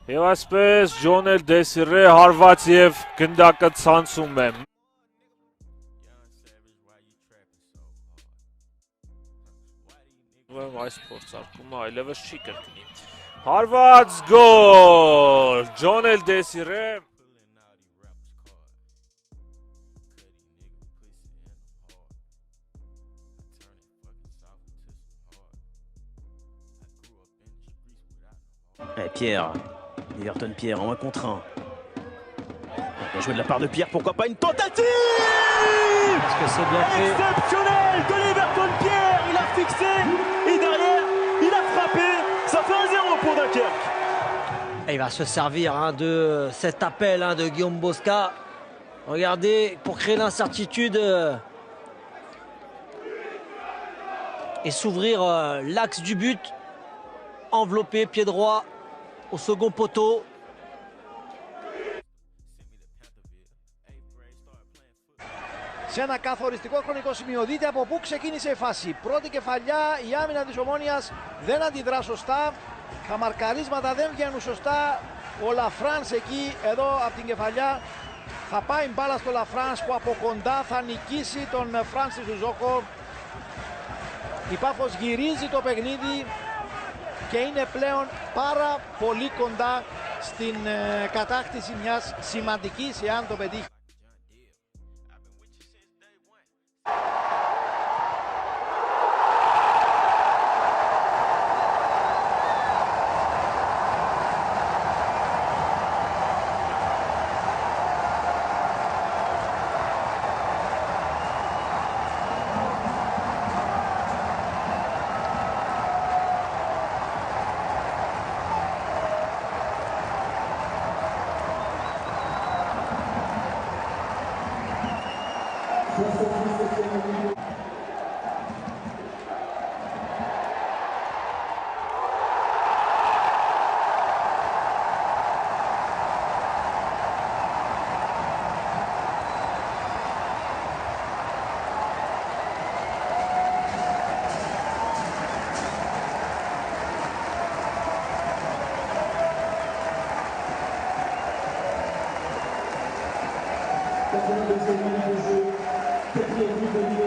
Եվ այսպես Ջոնել Դեսիրե հարված եւ գնդակը ցանցում է։ Այս փորձարկումը այլևս չի կրկնի։ Հարված գոլ Ջոնել Դեսիրե։ Et Pierre, Everton Pierre en 1 contre 1. Bien joué de la part de Pierre, pourquoi pas une tentative? Parce que c'est bien fait. Exceptionnel de l'Everton Pierre, il a fixé et derrière, il a frappé. Ça fait 1-0 pour Dunkerque. Et il va se servir de cet appel de Guillaume Bosca. Regardez, pour créer l'incertitude et s'ouvrir l'axe du but. Enveloppé, pied droit au second poteau. Σε ένα καθοριστικό χρονικό σημείο. Δείτε από πού ξεκίνησε η φάση. Πρώτη κεφαλιά, η άμυνα της Ομόνοιας δεν αντιδρά σωστά. Τα μαρκαρίσματα δεν βγαίνουν σωστά. Ο Λαφράνς εκεί, εδώ από την κεφαλιά, θα πάει μπάλα στο Λαφράνς που από κοντά θα νικήσει τον Φράνσις Ζόκο. Η Πάφος γυρίζει το παιχνίδι και είναι πλέον πάρα πολύ κοντά στην κατάκτηση μιας σημαντικής, εάν το πετύχει. Quatrième but de